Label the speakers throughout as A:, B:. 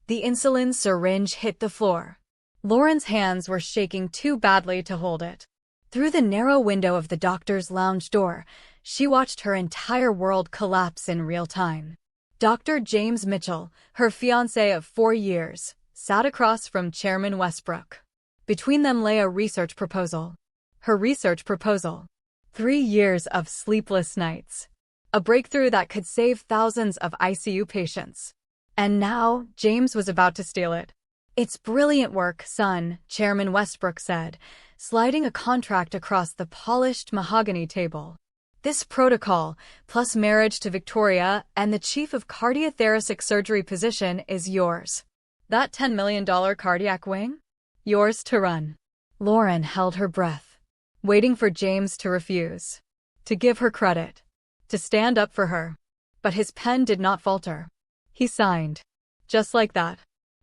A: The insulin syringe hit the floor. Lauren's hands were shaking too badly to hold it. Through the narrow window of the doctor's lounge door, she watched her entire world collapse in real time. Dr. James Mitchell, her fiancé of 4 years, sat across from Chairman Westbrook. Between them lay a research proposal. Her research proposal. 3 years of sleepless nights. A breakthrough that could save thousands of ICU patients. And now, James was about to steal it. "It's brilliant work, son," Chairman Westbrook said, sliding a contract across the polished mahogany table. "This protocol, plus marriage to Victoria and the chief of cardiothoracic surgery position is yours. That $10 million cardiac wing? Yours to run." Lauren held her breath, waiting for James to refuse, to give her credit, to stand up for her. But his pen did not falter. He signed. Just like that.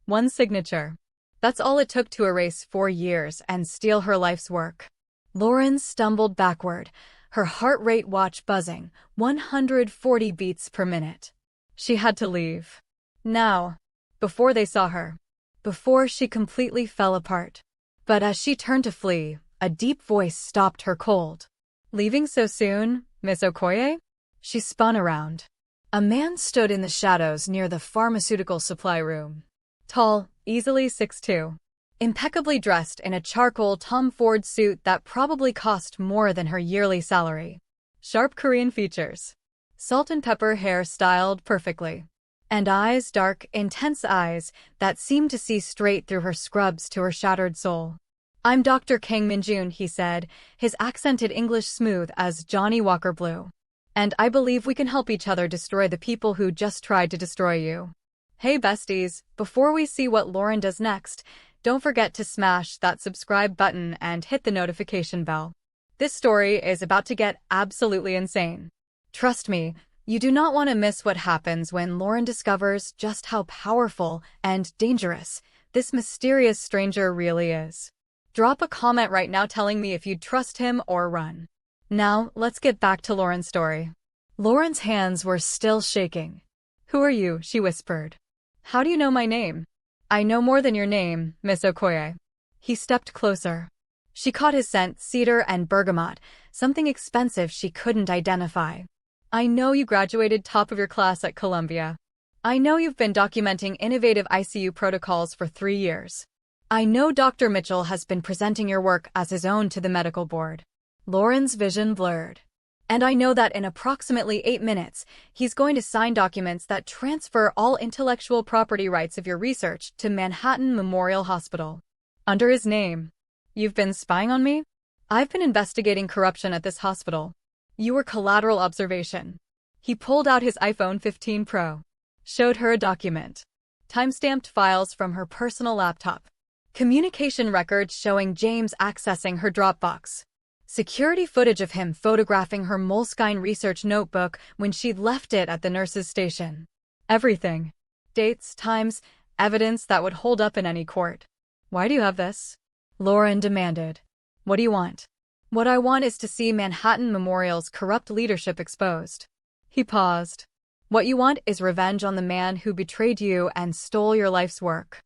A: One signature. That's all it took to erase 4 years and steal her life's work. Lauren stumbled backward, her heart rate watch buzzing, 140 beats per minute. She had to leave. Now. Before they saw her. Before she completely fell apart. But as she turned to flee, a deep voice stopped her cold. "Leaving so soon, Miss Okoye?" She spun around. A man stood in the shadows near the pharmaceutical supply room. Tall, easily 6'2". Impeccably dressed in a charcoal Tom Ford suit that probably cost more than her yearly salary. Sharp Korean features. Salt and pepper hair styled perfectly. And eyes, dark, intense eyes that seemed to see straight through her scrubs to her shattered soul. "I'm Dr. Kang Min-jun," he said, his accented English smooth as Johnny Walker Blue. "And I believe we can help each other destroy the people who just tried to destroy you." Hey besties, before we see what Lauren does next, don't forget to smash that subscribe button and hit the notification bell. This story is about to get absolutely insane. Trust me, you do not want to miss what happens when Lauren discovers just how powerful and dangerous this mysterious stranger really is. Drop a comment right now telling me if you'd trust him or run. Now, let's get back to Lauren's story. Lauren's hands were still shaking. "Who are you?" she whispered. "How do you know my name?" "I know more than your name, Miss Okoye." He stepped closer. She caught his scent, cedar and bergamot, something expensive she couldn't identify. "I know you graduated top of your class at Columbia. I know you've been documenting innovative ICU protocols for 3 years. I know Dr. Mitchell has been presenting your work as his own to the medical board." Lauren's vision blurred. "And I know that in approximately 8 minutes, he's going to sign documents that transfer all intellectual property rights of your research to Manhattan Memorial Hospital. Under his name. You've been spying on me? I've been investigating corruption at this hospital. You were collateral observation." He pulled out his iPhone 15 Pro. Showed her a document. Timestamped files from her personal laptop. Communication records showing James accessing her Dropbox. Security footage of him photographing her Moleskine research notebook when she'd left it at the nurse's station. Everything. Dates, times, evidence that would hold up in any court. "Why do you have this?" Lauren demanded. "What do you want?" "What I want is to see Manhattan Memorial's corrupt leadership exposed." He paused. "What you want is revenge on the man who betrayed you and stole your life's work.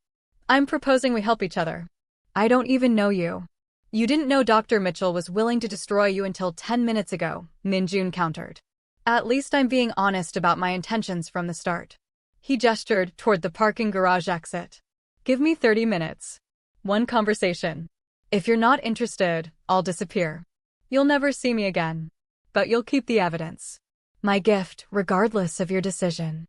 A: I'm proposing we help each other. I don't even know you." "You didn't know Dr. Mitchell was willing to destroy you until 10 minutes ago," Min-jun countered. "At least I'm being honest about my intentions from the start." He gestured toward the parking garage exit. "Give me 30 minutes. One conversation. If you're not interested, I'll disappear. You'll never see me again. But you'll keep the evidence. My gift, regardless of your decision."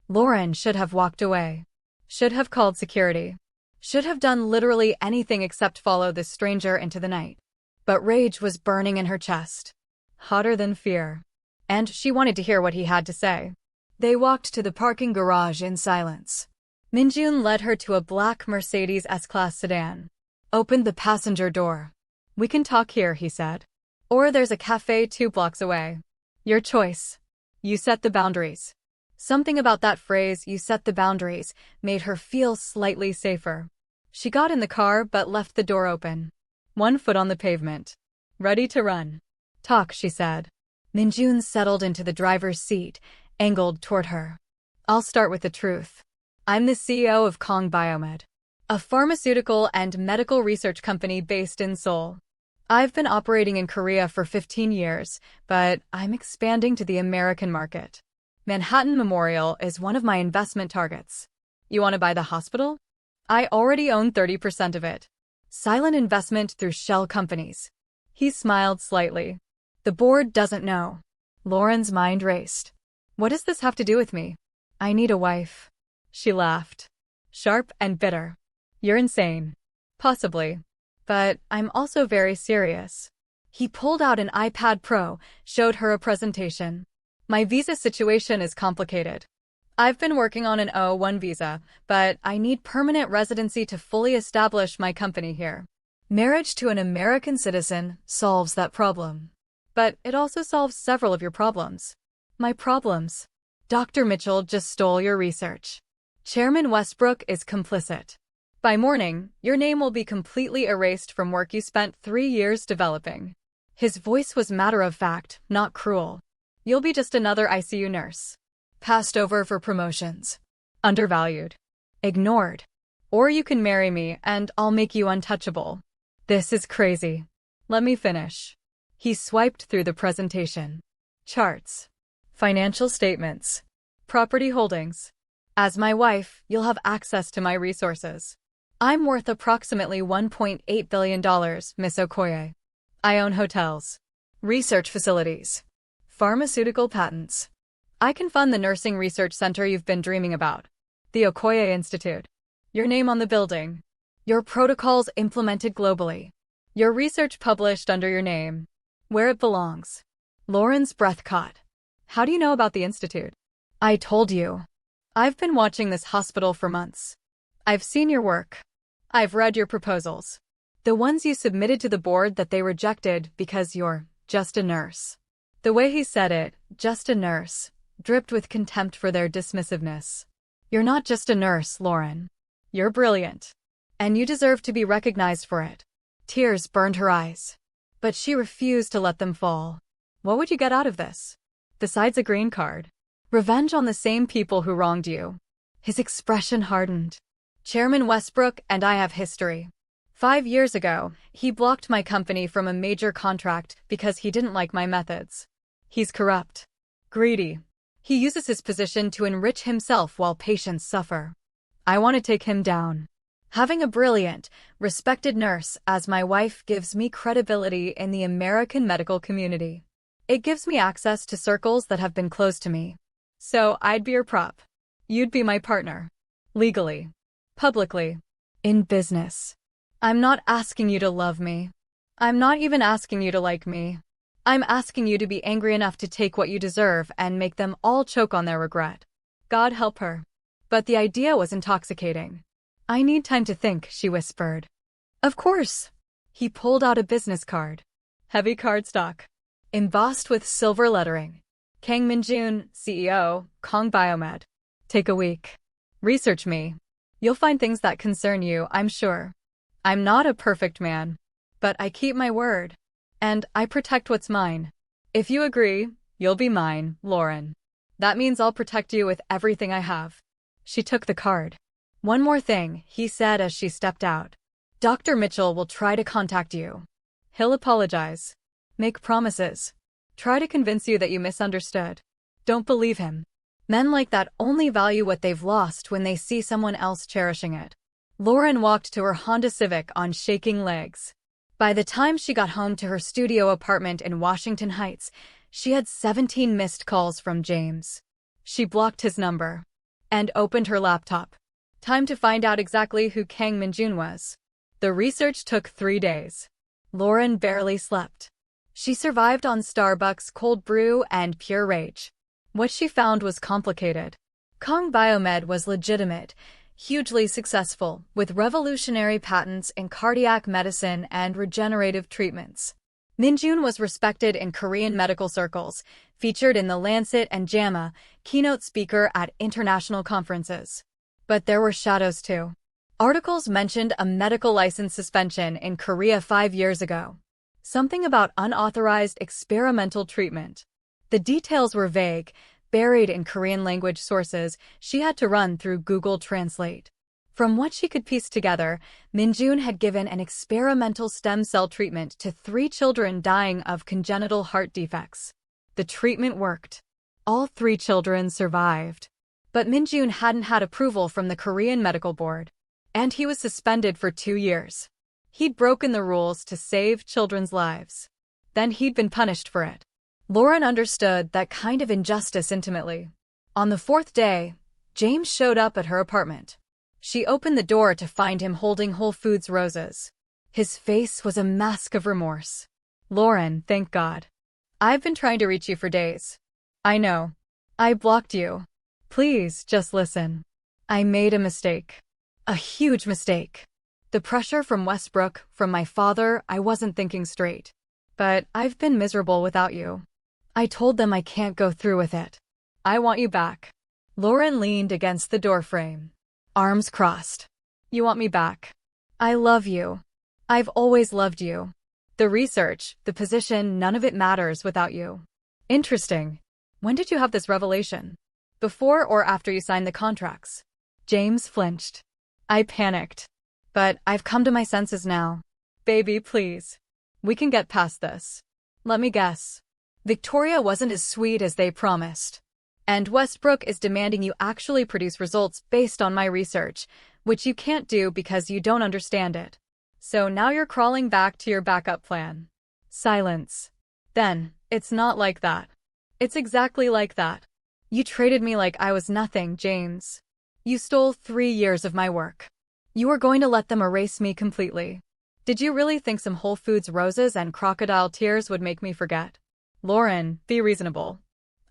A: Lauren should have walked away. Should have called security. Should have done literally anything except follow this stranger into the night. But rage was burning in her chest. Hotter than fear. And she wanted to hear what he had to say. They walked to the parking garage in silence. Min-jun led her to a black Mercedes S-Class sedan. Opened the passenger door. "We can talk here," he said. "Or there's a cafe 2 blocks away. Your choice. You set the boundaries." Something about that phrase, "you set the boundaries," made her feel slightly safer. She got in the car but left the door open. One foot on the pavement. Ready to run. "Talk," she said. Min-jun settled into the driver's seat, angled toward her. "I'll start with the truth. I'm the CEO of Kang Biomed, a pharmaceutical and medical research company based in Seoul. I've been operating in Korea for 15 years, but I'm expanding to the American market. Manhattan Memorial is one of my investment targets. You want to buy the hospital? I already own 30% of it. Silent investment through shell companies. He smiled slightly. The board doesn't know. Lauren's mind raced. What does this have to do with me? I need a wife. She laughed. Sharp and bitter. You're insane. Possibly. But I'm also very serious. He pulled out an iPad Pro, showed her a presentation. My visa situation is complicated. I've been working on an O-1 visa, but I need permanent residency to fully establish my company here. Marriage to an American citizen solves that problem. But it also solves several of your problems. My problems. Dr. Mitchell just stole your research. Chairman Westbrook is complicit. By morning, your name will be completely erased from work you spent 3 years developing. His voice was matter-of-fact, not cruel. You'll be just another ICU nurse. Passed over for promotions. Undervalued. Ignored. Or you can marry me and I'll make you untouchable. This is crazy. Let me finish. He swiped through the presentation. Charts. Financial statements. Property holdings. As my wife, you'll have access to my resources. I'm worth approximately $1.8 billion, Miss Okoye. I own hotels. Research facilities. Pharmaceutical patents. I can fund the nursing research center you've been dreaming about. The Okoye Institute. Your name on the building. Your protocols implemented globally. Your research published under your name. Where it belongs. Lauren's breath caught. How do you know about the institute? I told you. I've been watching this hospital for months. I've seen your work. I've read your proposals. The ones you submitted to the board that they rejected because you're just a nurse. The way he said it, just a nurse, dripped with contempt for their dismissiveness. You're not just a nurse, Lauren. You're brilliant. And you deserve to be recognized for it. Tears burned her eyes. But she refused to let them fall. What would you get out of this? Besides a green card? Revenge on the same people who wronged you. His expression hardened. Chairman Westbrook and I have history. 5 years ago, he blocked my company from a major contract because he didn't like my methods. He's corrupt. Greedy. He uses his position to enrich himself while patients suffer. I want to take him down. Having a brilliant, respected nurse as my wife gives me credibility in the American medical community. It gives me access to circles that have been closed to me. So I'd be your prop. You'd be my partner. Legally. Publicly. In business. I'm not asking you to love me. I'm not even asking you to like me. I'm asking you to be angry enough to take what you deserve and make them all choke on their regret. God help her. But the idea was intoxicating. I need time to think, she whispered. Of course. He pulled out a business card. Heavy cardstock. Embossed with silver lettering. Kang Min-jun, CEO, Kang Biomed. Take a week. Research me. You'll find things that concern you, I'm sure. I'm not a perfect man. But I keep my word. And I protect what's mine. If you agree, you'll be mine, Lauren. That means I'll protect you with everything I have. She took the card. One more thing, he said as she stepped out. Dr. Mitchell will try to contact you. He'll apologize. Make promises. Try to convince you that you misunderstood. Don't believe him. Men like that only value what they've lost when they see someone else cherishing it. Lauren walked to her Honda Civic on shaking legs. By the time she got home to her studio apartment in Washington Heights, she had 17 missed calls from James. She blocked his number and opened her laptop. Time to find out exactly who Kang Min-jun was. The research took 3 days. Lauren barely slept. She survived on Starbucks cold brew and pure rage. What she found was complicated. Kang Biomed was legitimate, hugely successful, with revolutionary patents in cardiac medicine and regenerative treatments. Min-jun was respected in Korean medical circles, featured in The Lancet and JAMA, keynote speaker at international conferences. But there were shadows too. Articles mentioned a medical license suspension in Korea 5 years ago. Something about unauthorized experimental treatment. The details were vague, buried in Korean language sources she had to run through Google Translate. From what she could piece together, Min-jun had given an experimental stem cell treatment to 3 children dying of congenital heart defects. The treatment worked. All 3 children survived. But Min-jun hadn't had approval from the Korean Medical Board, and he was suspended for 2 years. He'd broken the rules to save children's lives. Then he'd been punished for it. Lauren understood that kind of injustice intimately. On the 4th day, James showed up at her apartment. She opened the door to find him holding Whole Foods roses. His face was a mask of remorse. "Lauren, thank God. I've been trying to reach you for days. I know. I blocked you. Please, just listen. I made a mistake. A huge mistake. The pressure from Westbrook, from my father, I wasn't thinking straight. But I've been miserable without you. I told them I can't go through with it. I want you back." Lauren leaned against the doorframe, arms crossed. "You want me back? I love you. I've always loved you. The research, the position, none of it matters without you." "Interesting. When did you have this revelation? Before or after you signed the contracts?" James flinched. "I panicked. But I've come to my senses now. Baby, please. We can get past this. Let me guess. Victoria wasn't as sweet as they promised. And Westbrook is demanding you actually produce results based on my research, which you can't do because you don't understand it. So now you're crawling back to your backup plan." Silence. "Then, it's not like that. It's exactly like that. You traded me like I was nothing, James. You stole 3 years of my work. You were going to let them erase me completely. Did you really think some Whole Foods roses and crocodile tears would make me forget?" "Lauren, be reasonable."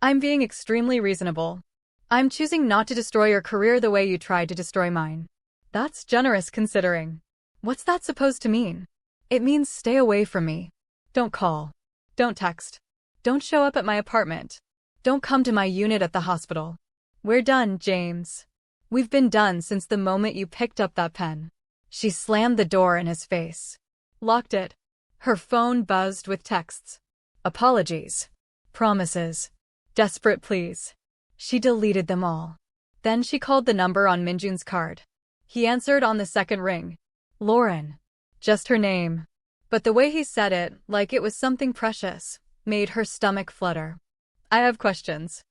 A: "I'm being extremely reasonable. I'm choosing not to destroy your career the way you tried to destroy mine." "That's generous considering." "What's that supposed to mean?" "It means stay away from me. Don't call. Don't text. Don't show up at my apartment. Don't come to my unit at the hospital. We're done, James. We've been done since the moment you picked up that pen." She slammed the door in his face. Locked it. Her phone buzzed with texts. Apologies. Promises. Desperate pleas. She deleted them all. Then she called the number on Min-jun's card. He answered on the second ring. Lauren. Just her name. But the way he said it, like it was something precious, made her stomach flutter. "I have questions.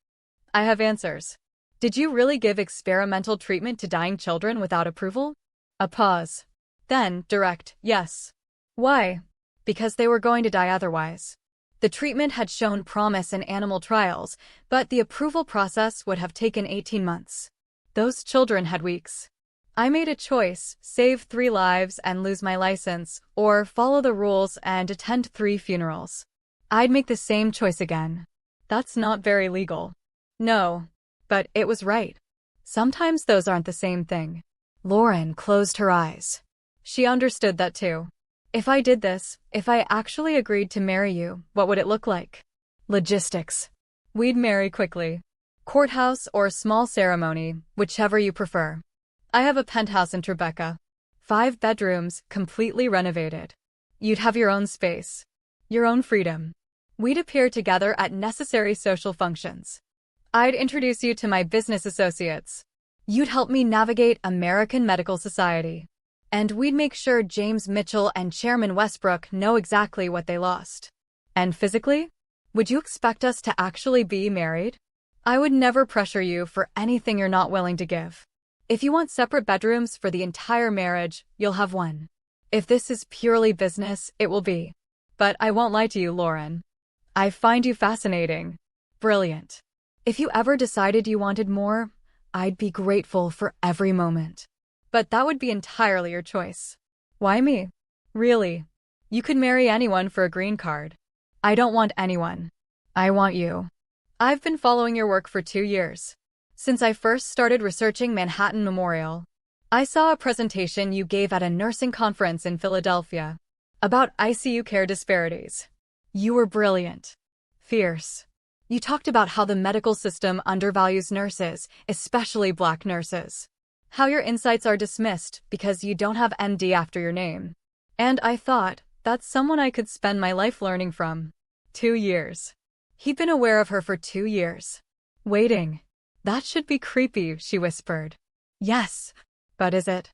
A: I have answers. Did you really give experimental treatment to dying children without approval?" A pause. Then, direct, yes. "Why?" "Because they were going to die otherwise. The treatment had shown promise in animal trials, but the approval process would have taken 18 months. Those children had weeks. I made a choice, save 3 lives and lose my license, or follow the rules and attend 3 funerals. I'd make the same choice again. That's not very legal." "No. But it was right. Sometimes those aren't the same thing." Lauren closed her eyes. She understood that too. "If I did this, if I actually agreed to marry you, what would it look like?" "Logistics. We'd marry quickly. Courthouse or small ceremony, whichever you prefer. I have a penthouse in Tribeca. 5 bedrooms, completely renovated. You'd have your own space. Your own freedom. We'd appear together at necessary social functions. I'd introduce you to my business associates. You'd help me navigate American medical society. And we'd make sure James Mitchell and Chairman Westbrook know exactly what they lost." "And physically? Would you expect us to actually be married?" "I would never pressure you for anything you're not willing to give. If you want separate bedrooms for the entire marriage, you'll have one. If this is purely business, it will be. But I won't lie to you, Lauren. I find you fascinating. Brilliant. If you ever decided you wanted more, I'd be grateful for every moment. But that would be entirely your choice." "Why me?" "Really. You could marry anyone for a green card." "I don't want anyone. I want you. I've been following your work for 2 years. Since I first started researching Manhattan Memorial. I saw a presentation you gave at a nursing conference in Philadelphia about ICU care disparities. You were brilliant. Fierce. You talked about how the medical system undervalues nurses, especially Black nurses. How your insights are dismissed because you don't have MD after your name. And I thought, that's someone I could spend my life learning from." 2 years. He'd been aware of her for 2 years. Waiting. That should be creepy, she whispered. Yes. But is it?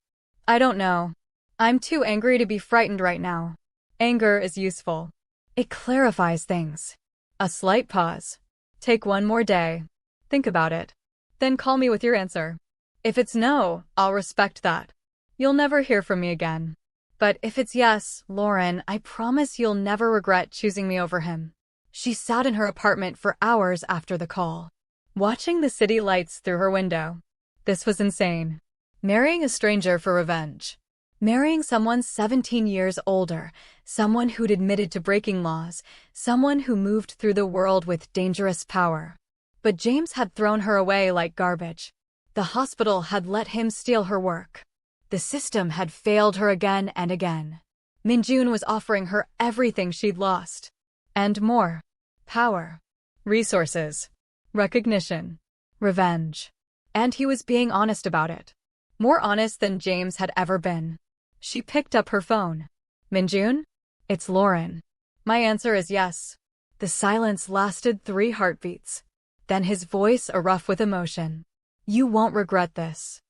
A: I don't know. I'm too angry to be frightened right now. Anger is useful. It clarifies things. A slight pause. Take one more day. Think about it. Then call me with your answer. If it's no, I'll respect that. You'll never hear from me again. But if it's yes, Lauren, I promise you'll never regret choosing me over him. She sat in her apartment for hours after the call, watching the city lights through her window. This was insane. Marrying a stranger for revenge. Marrying someone 17 years older, someone who'd admitted to breaking laws, someone who moved through the world with dangerous power. But James had thrown her away like garbage. The hospital had let him steal her work. The system had failed her again and again. Min-jun was offering her everything she'd lost. And more. Power. Resources. Recognition. Revenge. And he was being honest about it. More honest than James had ever been. She picked up her phone. Min-jun? It's Lauren. My answer is yes. The silence lasted 3 heartbeats. Then his voice a rough with emotion. You won't regret this.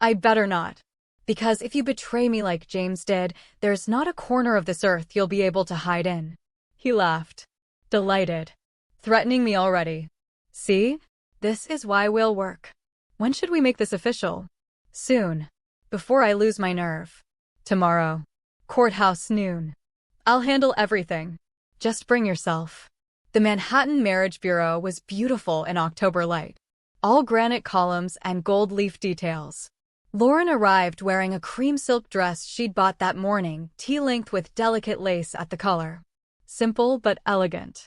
A: I better not. Because if you betray me like James did, there's not a corner of this earth you'll be able to hide in. He laughed. Delighted. Threatening me already. See? This is why we'll work. When should we make this official? Soon. Before I lose my nerve. Tomorrow. Courthouse noon. I'll handle everything. Just bring yourself. The Manhattan Marriage Bureau was beautiful in October light. All granite columns and gold leaf details. Lauren arrived wearing a cream silk dress she'd bought that morning, tea-length with delicate lace at the collar. Simple but elegant.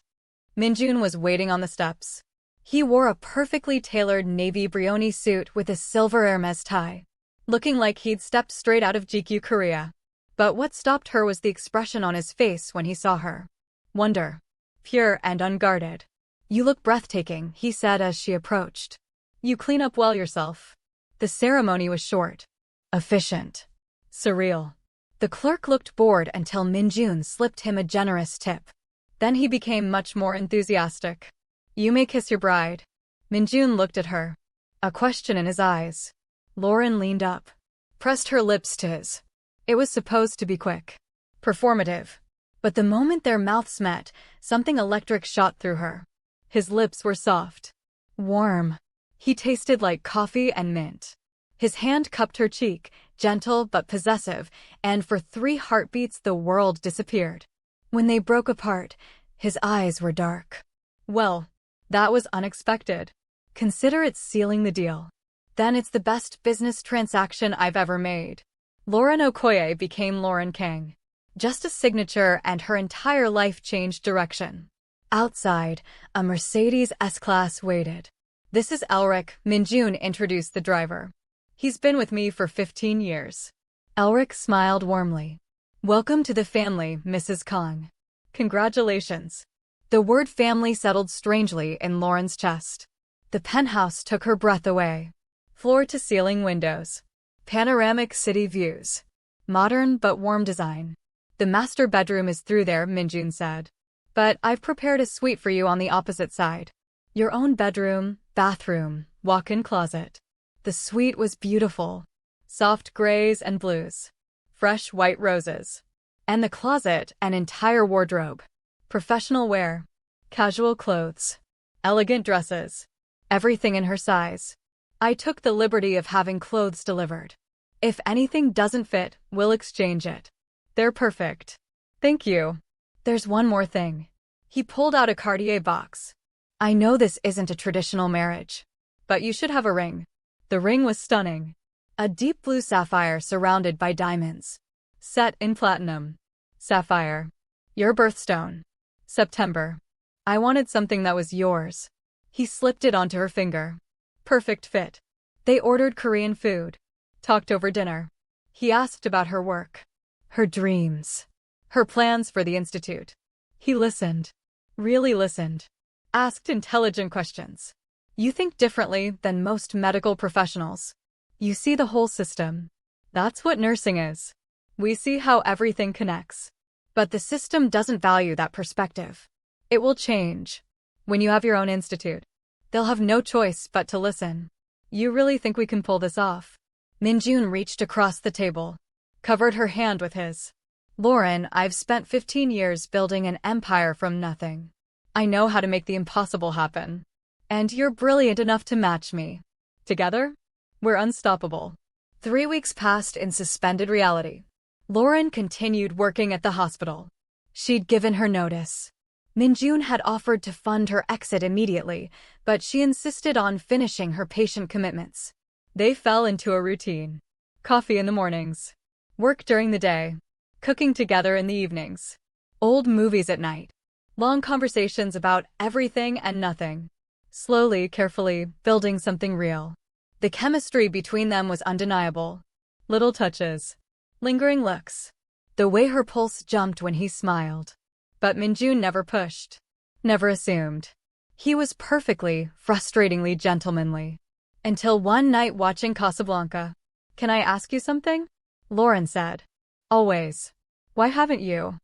A: Min-jun was waiting on the steps. He wore a perfectly tailored navy brioni suit with a silver Hermes tie, looking like he'd stepped straight out of GQ Korea. But what stopped her was the expression on his face when he saw her. Wonder. Pure and unguarded. You look breathtaking, he said as she approached. You clean up well yourself. The ceremony was short. Efficient. Surreal. The clerk looked bored until Min-jun slipped him a generous tip. Then he became much more enthusiastic. You may kiss your bride. Min-jun looked at her. A question in his eyes. Lauren leaned up. Pressed her lips to his. It was supposed to be quick. Performative. But the moment their mouths met, something electric shot through her. His lips were soft. Warm. He tasted like coffee and mint. His hand cupped her cheek, gentle but possessive, and for 3 heartbeats the world disappeared. When they broke apart, his eyes were dark. Well, that was unexpected. Consider it sealing the deal. Then it's the best business transaction I've ever made. Lauren Okoye became Lauren Kang. Just a signature and her entire life changed direction. Outside, a Mercedes S-Class waited. This is Elric, Min-jun introduced the driver. He's been with me for 15 years. Elric smiled warmly. Welcome to the family, Mrs. Kang. Congratulations. The word family settled strangely in Lauren's chest. The penthouse took her breath away. Floor-to-ceiling windows. Panoramic city views. Modern but warm design. The master bedroom is through there, Min-jun said. But I've prepared a suite for you on the opposite side. Your own bedroom, bathroom, walk-in closet. The suite was beautiful. Soft grays and blues. Fresh white roses. And the closet, an entire wardrobe. Professional wear. Casual clothes. Elegant dresses. Everything in her size. I took the liberty of having clothes delivered. If anything doesn't fit, we'll exchange it. They're perfect. Thank you. There's one more thing. He pulled out a Cartier box. I know this isn't a traditional marriage, but you should have a ring. The ring was stunning. A deep blue sapphire surrounded by diamonds. Set in platinum. Sapphire. Your birthstone. September. I wanted something that was yours. He slipped it onto her finger. Perfect fit. They ordered Korean food. Talked over dinner. He asked about her work. Her dreams. Her plans for the institute. He listened. Really listened. Asked intelligent questions. You think differently than most medical professionals. You see the whole system. That's what nursing is. We see how everything connects. But the system doesn't value that perspective. It will change. When you have your own institute. They'll have no choice but to listen. You really think we can pull this off? Min-jun reached across the table, covered her hand with his. Lauren, I've spent 15 years building an empire from nothing. I know how to make the impossible happen. And you're brilliant enough to match me. Together, we're unstoppable. 3 weeks passed in suspended reality. Lauren continued working at the hospital. She'd given her notice. Min-jun had offered to fund her exit immediately, but she insisted on finishing her patient commitments. They fell into a routine. Coffee in the mornings. Work during the day. Cooking together in the evenings. Old movies at night. Long conversations about everything and nothing. Slowly, carefully, building something real. The chemistry between them was undeniable. Little touches. Lingering looks. The way her pulse jumped when he smiled. But Min-jun never pushed. Never assumed. He was perfectly, frustratingly gentlemanly. Until one night watching Casablanca. Can I ask you something? Lauren said. Always. Why haven't you?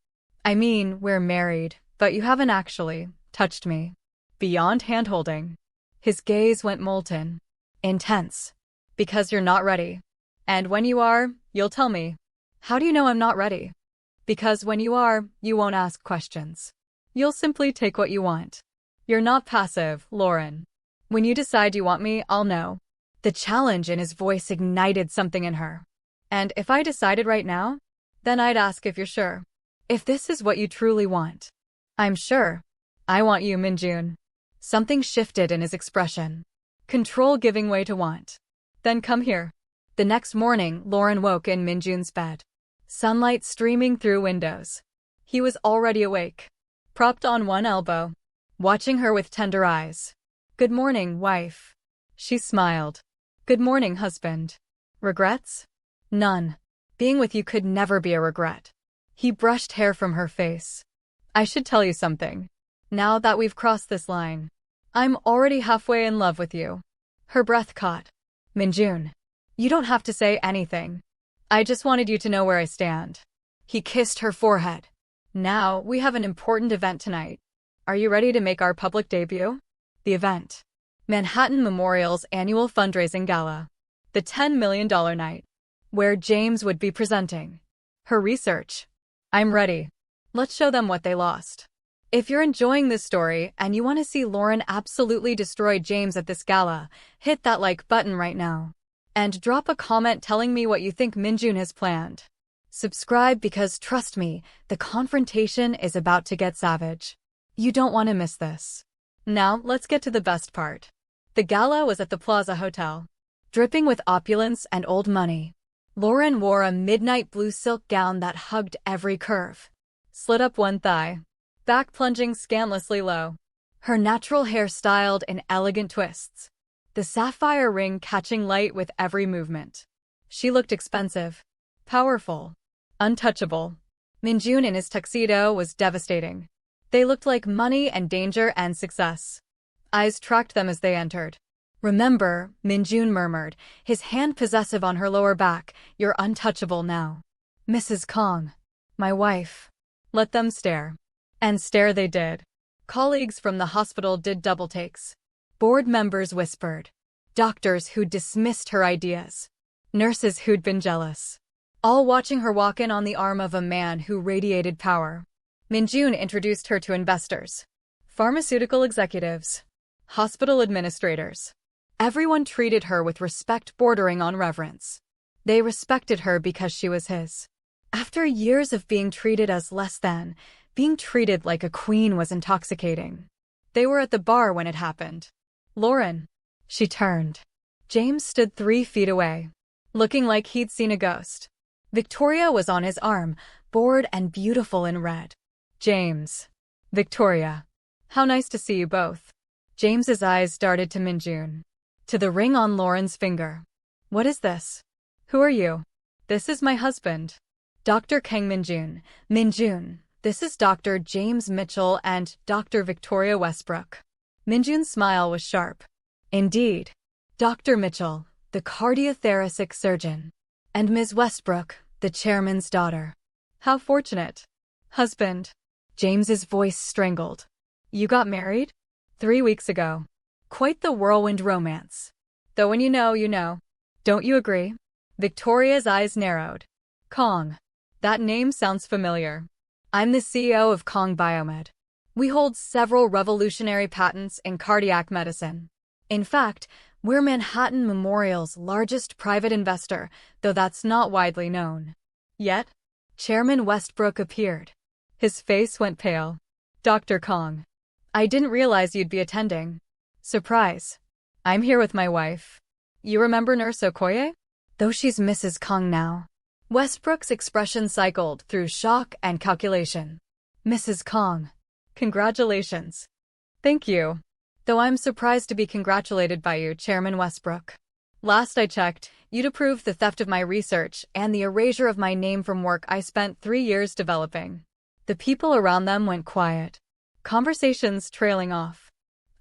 A: I mean, we're married, but you haven't actually touched me. Beyond hand-holding. His gaze went molten. Intense. Because you're not ready. And when you are, you'll tell me. How do you know I'm not ready? Because when you are, you won't ask questions. You'll simply take what you want. You're not passive, Lauren. When you decide you want me, I'll know. The challenge in his voice ignited something in her. And if I decided right now, then I'd ask if you're sure. If this is what you truly want. I'm sure. I want you, Min-jun. Something shifted in his expression. Control giving way to want. Then come here. The next morning, Lauren woke in Min-jun's bed. Sunlight streaming through windows. He was already awake. Propped on one elbow. Watching her with tender eyes. Good morning, wife. She smiled. Good morning, husband. Regrets? None. Being with you could never be a regret. He brushed hair from her face. I should tell you something. Now that we've crossed this line, I'm already halfway in love with you. Her breath caught. Min-jun, you don't have to say anything. I just wanted you to know where I stand. He kissed her forehead. Now, we have an important event tonight. Are you ready to make our public debut? The event. Manhattan Memorial's annual fundraising gala. The $10 million night. Where James would be presenting. Her research. I'm ready. Let's show them what they lost. If you're enjoying this story and you want to see Lauren absolutely destroy James at this gala, hit that like button right now. And drop a comment telling me what you think Min-jun has planned. Subscribe because trust me, the confrontation is about to get savage. You don't want to miss this. Now, let's get to the best part. The gala was at the Plaza Hotel. Dripping with opulence and old money. Lauren wore a midnight blue silk gown that hugged every curve. Slid up one thigh. Back plunging scandalously low. Her natural hair styled in elegant twists. The sapphire ring catching light with every movement. She looked expensive. Powerful. Untouchable. Min-jun in his tuxedo was devastating. They looked like money and danger and success. Eyes tracked them as they entered. Remember, Min-jun murmured, his hand possessive on her lower back, you're untouchable now. Mrs. Kang. My wife. Let them stare. And stare they did. Colleagues from the hospital did double takes. Board members whispered. Doctors who'd dismissed her ideas. Nurses who'd been jealous. All watching her walk in on the arm of a man who radiated power. Min-jun introduced her to investors. Pharmaceutical executives. Hospital administrators. Everyone treated her with respect bordering on reverence. They respected her because she was his. After years of being treated as less than, being treated like a queen was intoxicating. They were at the bar when it happened. Lauren. She turned. James stood 3 feet away, looking like he'd seen a ghost. Victoria was on his arm, bored and beautiful in red. James. Victoria. How nice to see you both. James's eyes darted to Min-jun. To the ring on Lauren's finger. What is this? Who are you? This is my husband. Dr. Kang Min-jun. Min-jun, this is Dr. James Mitchell and Dr. Victoria Westbrook. Min-jun's smile was sharp. Indeed. Dr. Mitchell, the cardiothoracic surgeon. And Ms. Westbrook, the chairman's daughter. How fortunate. Husband. James's voice strangled. You got married? 3 weeks ago. Quite the whirlwind romance. Though when you know, you know. Don't you agree? Victoria's eyes narrowed. Kang. That name sounds familiar. I'm the CEO of Kang Biomed. We hold several revolutionary patents in cardiac medicine. In fact, we're Manhattan Memorial's largest private investor, though that's not widely known. Yet, Chairman Westbrook appeared. His face went pale. Dr. Kang. I didn't realize you'd be attending. Surprise. I'm here with my wife. You remember Nurse Okoye? Though she's Mrs. Kang now. Westbrook's expression cycled through shock and calculation. Mrs. Kang. Congratulations. Thank you. Though I'm surprised to be congratulated by you, Chairman Westbrook. Last I checked, you'd approved the theft of my research and the erasure of my name from work I spent 3 years developing. The people around them went quiet. Conversations trailing off.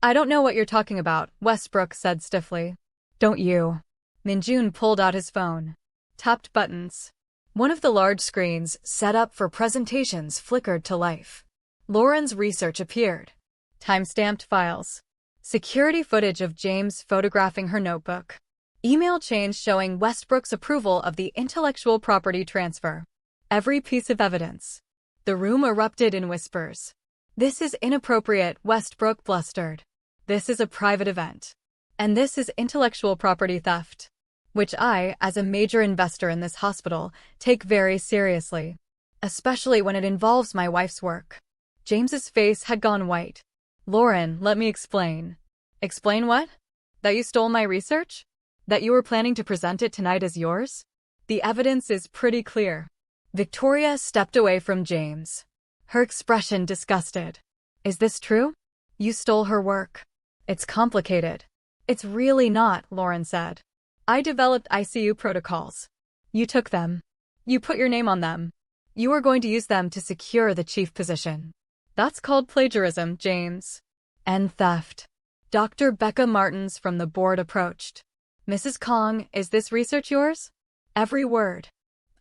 A: I don't know what you're talking about, Westbrook said stiffly. Don't you? Min-jun pulled out his phone. Tapped buttons. One of the large screens, set up for presentations, flickered to life. Lauren's research appeared. Time-stamped files. Security footage of James photographing her notebook. Email chains showing Westbrook's approval of the intellectual property transfer. Every piece of evidence. The room erupted in whispers. This is inappropriate, Westbrook blustered. This is a private event. And this is intellectual property theft, which I, as a major investor in this hospital, take very seriously, especially when it involves my wife's work. James's face had gone white. Lauren, let me explain. Explain what? That you stole my research? That you were planning to present it tonight as yours? The evidence is pretty clear. Victoria stepped away from James. Her expression disgusted. Is this true? You stole her work. It's complicated. It's really not, Lauren said. I developed ICU protocols. You took them. You put your name on them. You are going to use them to secure the chief position. That's called plagiarism, James. And theft. Dr. Becca Martins from the board approached. Mrs. Kang, is this research yours? Every word.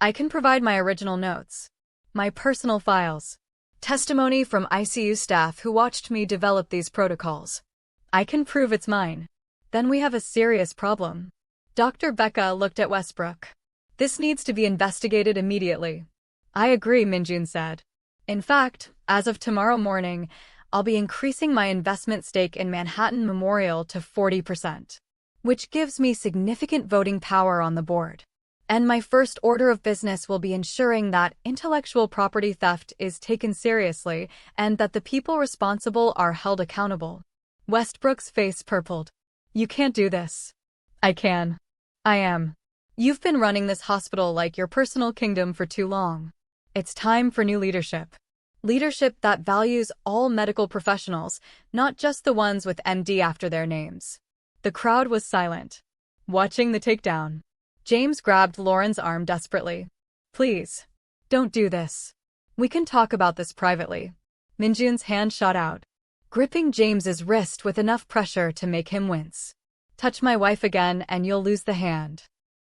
A: I can provide my original notes. My personal files. Testimony from ICU staff who watched me develop these protocols. I can prove it's mine. Then we have a serious problem. Dr. Becca looked at Westbrook. This needs to be investigated immediately. I agree, Min-jun said. In fact, as of tomorrow morning, I'll be increasing my investment stake in Manhattan Memorial to 40%, which gives me significant voting power on the board. And my first order of business will be ensuring that intellectual property theft is taken seriously and that the people responsible are held accountable. Westbrook's face purpled. You can't do this. I can. I am. You've been running this hospital like your personal kingdom for too long. It's time for new leadership. Leadership that values all medical professionals, not just the ones with MD after their names. The crowd was silent, watching the takedown. James grabbed Lauren's arm desperately. Please, don't do this. We can talk about this privately. Min-jun's hand shot out, gripping James's wrist with enough pressure to make him wince. Touch my wife again and you'll lose the hand.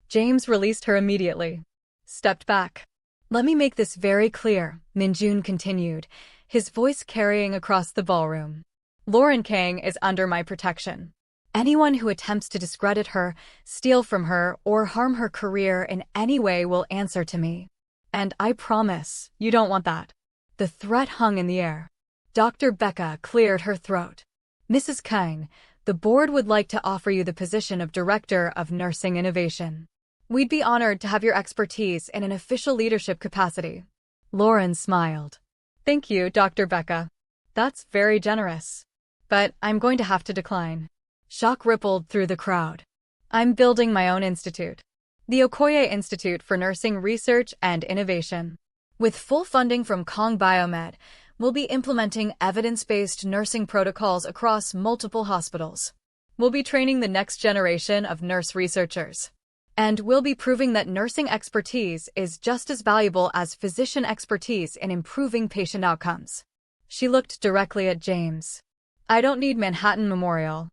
A: James released her immediately. Stepped back. Let me make this very clear, Min-jun continued, his voice carrying across the ballroom. Lauren Kang is under my protection. Anyone who attempts to discredit her, steal from her, or harm her career in any way will answer to me. And I promise, you don't want that. The threat hung in the air. Dr. Becca cleared her throat. Mrs. Kang, the board would like to offer you the position of Director of Nursing Innovation. We'd be honored to have your expertise in an official leadership capacity. Lauren smiled. Thank you, Dr. Becca. That's very generous. But I'm going to have to decline. Shock rippled through the crowd. I'm building my own institute. The Okoye Institute for Nursing Research and Innovation. With full funding from Kang Biomed, we'll be implementing evidence-based nursing protocols across multiple hospitals. We'll be training the next generation of nurse researchers. And we'll be proving that nursing expertise is just as valuable as physician expertise in improving patient outcomes. She looked directly at James. I don't need Manhattan Memorial.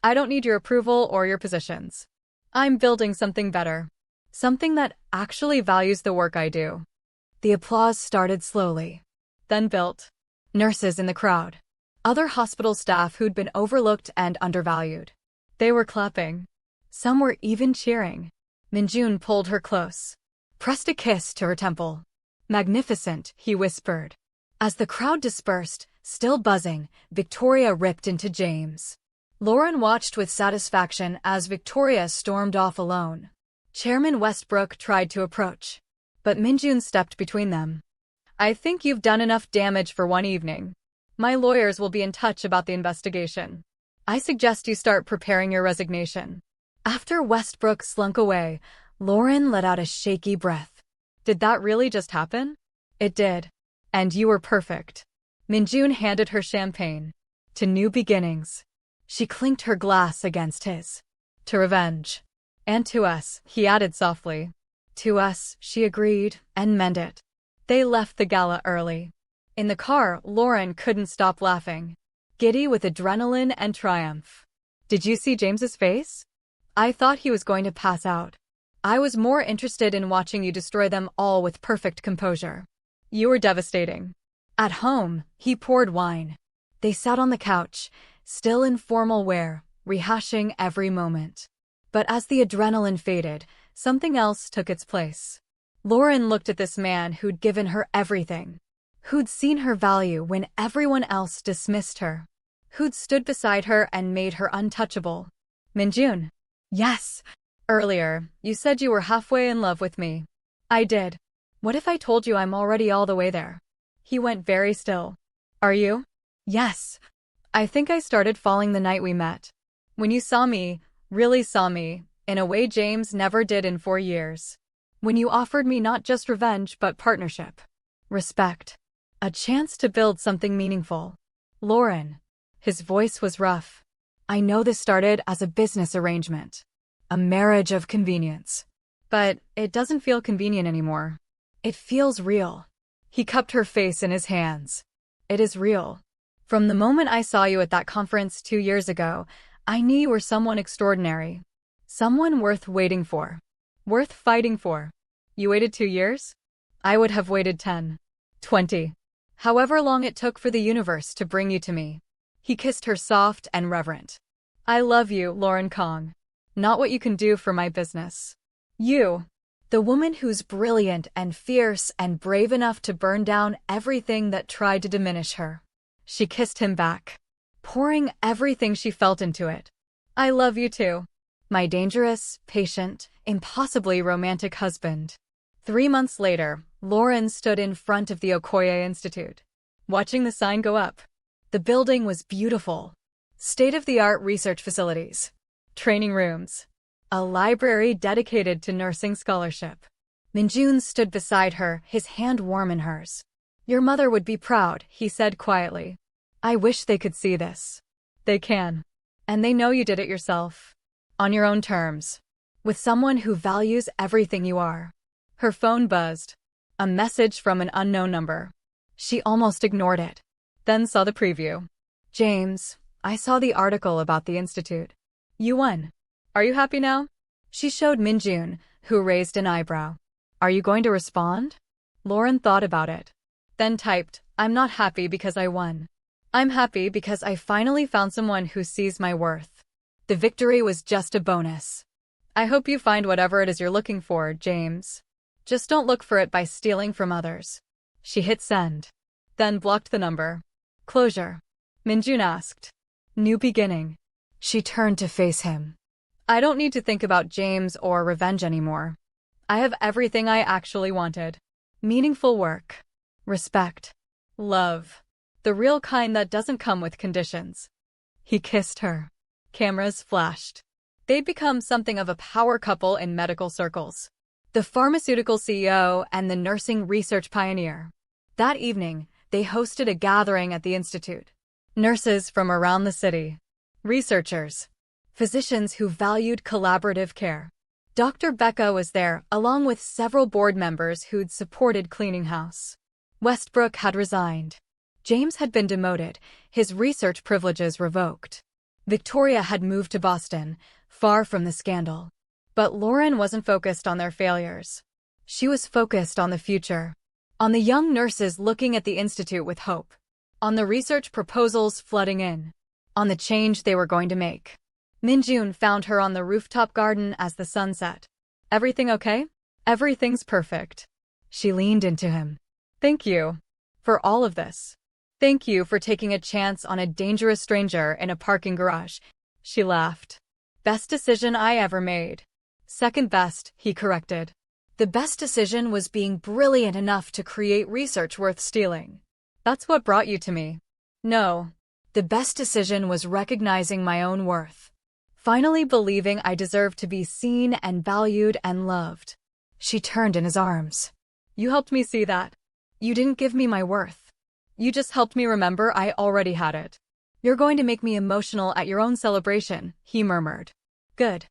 A: I don't need your approval or your positions. I'm building something better. Something that actually values the work I do. The applause started slowly, then built. Nurses in the crowd. Other hospital staff who'd been overlooked and undervalued. They were clapping. Some were even cheering. Min-jun pulled her close, pressed a kiss to her temple. "Magnificent," he whispered. As the crowd dispersed, still buzzing, Victoria ripped into James. Lauren watched with satisfaction as Victoria stormed off alone. Chairman Westbrook tried to approach, but Min-jun stepped between them. "I think you've done enough damage for one evening. My lawyers will be in touch about the investigation. I suggest you start preparing your resignation." After Westbrook slunk away, Lauren let out a shaky breath. "Did that really just happen?" "It did. And you were perfect." Min-jun handed her champagne. "To new beginnings." She clinked her glass against his. "To revenge. And to us," he added softly. "To us," she agreed, and meant it. They left the gala early. In the car, Lauren couldn't stop laughing, giddy with adrenaline and triumph. "Did you see James's face? I thought he was going to pass out. I was more interested in watching you destroy them all with perfect composure. You were devastating." At home, he poured wine. They sat on the couch, still in formal wear, rehashing every moment. But as the adrenaline faded, something else took its place. Lauren looked at this man who'd given her everything, who'd seen her value when everyone else dismissed her, who'd stood beside her and made her untouchable. "Min-jun." "Yes. Earlier, you said you were halfway in love with me." "I did. What if I told you I'm already all the way there?" He went very still. "Are you?" "Yes. I think I started falling the night we met. When you saw me, really saw me, in a way James never did in 4 years. When you offered me not just revenge but partnership. Respect. A chance to build something meaningful." "Lauren." His voice was rough. "I know this started as a business arrangement. A marriage of convenience. But it doesn't feel convenient anymore. It feels real." He cupped her face in his hands. "It is real. From the moment I saw you at that conference 2 years ago, I knew you were someone extraordinary. Someone worth waiting for. Worth fighting for. You waited 2 years? I would have waited 10. 20. However long it took for the universe to bring you to me." He kissed her soft and reverent. "I love you, Lauren Kang. Not what you can do for my business. You. The woman who's brilliant and fierce and brave enough to burn down everything that tried to diminish her." She kissed him back, pouring everything she felt into it. "I love you too. My dangerous, patient, impossibly romantic husband." 3 months later, Lauren stood in front of the Okoye Institute, watching the sign go up. The building was beautiful. State-of-the-art research facilities, training rooms, a library dedicated to nursing scholarship. Min-jun stood beside her, his hand warm in hers. "Your mother would be proud," he said quietly. "I wish they could see this." "They can. And they know you did it yourself. On your own terms. With someone who values everything you are." Her phone buzzed. A message from an unknown number. She almost ignored it, then saw the preview. "James, I saw the article about the Institute. You won. Are you happy now?" She showed Min-jun, who raised an eyebrow. "Are you going to respond?" Lauren thought about it, then typed, "I'm not happy because I won. I'm happy because I finally found someone who sees my worth. The victory was just a bonus. I hope you find whatever it is you're looking for, James. Just don't look for it by stealing from others." She hit send, then blocked the number. "Closure?" Min-jun asked. "New beginning." She turned to face him. "I don't need to think about James or revenge anymore. I have everything I actually wanted. Meaningful work. Respect. Love. The real kind that doesn't come with conditions." He kissed her. Cameras flashed. They'd become something of a power couple in medical circles. The pharmaceutical CEO and the nursing research pioneer. That evening, they hosted a gathering at the Institute. Nurses from around the city. Researchers. Physicians who valued collaborative care. Dr. Becca was there, along with several board members who'd supported cleaning house. Westbrook had resigned. James had been demoted, his research privileges revoked. Victoria had moved to Boston, far from the scandal. But Lauren wasn't focused on their failures. She was focused on the future. On the young nurses looking at the Institute with hope. on the research proposals flooding in, on the change they were going to make. Min-jun found her on the rooftop garden as the sun set. Everything okay? Everything's perfect. She leaned into him. Thank you for all of this. Thank you for taking a chance on a dangerous stranger in a parking garage. She laughed. Best decision I ever made. Second best, he corrected. The best decision was being brilliant enough to create research worth stealing. That's what brought you to me. No. The best decision was recognizing my own worth. Finally believing I deserved to be seen and valued and loved. She turned in his arms. You helped me see that. You didn't give me my worth. You just helped me remember I already had it. You're going to make me emotional at your own celebration, he murmured. Good.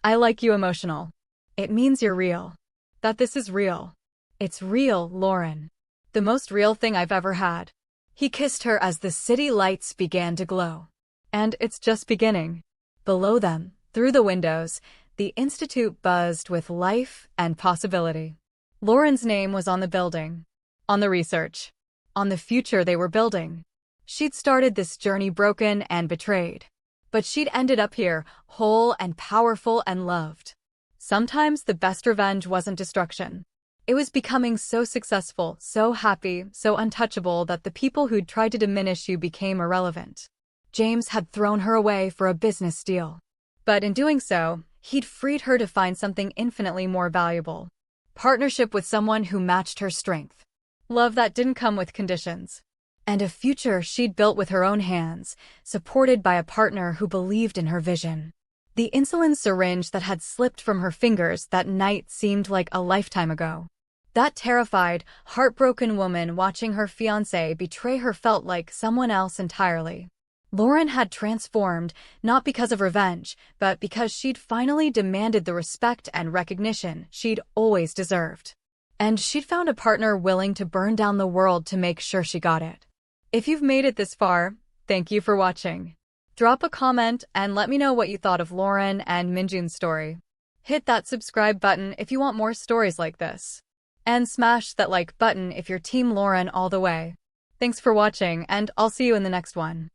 A: I like you emotional. It means you're real. That this is real. It's real, Lauren. The most real thing I've ever had. He kissed her as the city lights began to glow. And it's just beginning. Below them, through the windows, the institute buzzed with life and possibility. Lauren's name was on the building, on the research, on the future they were building. She'd started this journey broken and betrayed. But she'd ended up here, whole and powerful and loved. Sometimes the best revenge wasn't destruction. It was becoming so successful, so happy, so untouchable that the people who'd tried to diminish you became irrelevant. James had thrown her away for a business deal. But in doing so, he'd freed her to find something infinitely more valuable. Partnership with someone who matched her strength. Love that didn't come with conditions. And a future she'd built with her own hands, supported by a partner who believed in her vision. The insulin syringe that had slipped from her fingers that night seemed like a lifetime ago. That terrified, heartbroken woman watching her fiancé betray her felt like someone else entirely. Lauren had transformed, not because of revenge, but because she'd finally demanded the respect and recognition she'd always deserved. And she'd found a partner willing to burn down the world to make sure she got it. If you've made it this far, thank you for watching. Drop a comment and let me know what you thought of Lauren and Min-jun's story. Hit that subscribe button if you want more stories like this. And smash that like button if you're Team Lauren all the way. Thanks for watching, and I'll see you in the next one.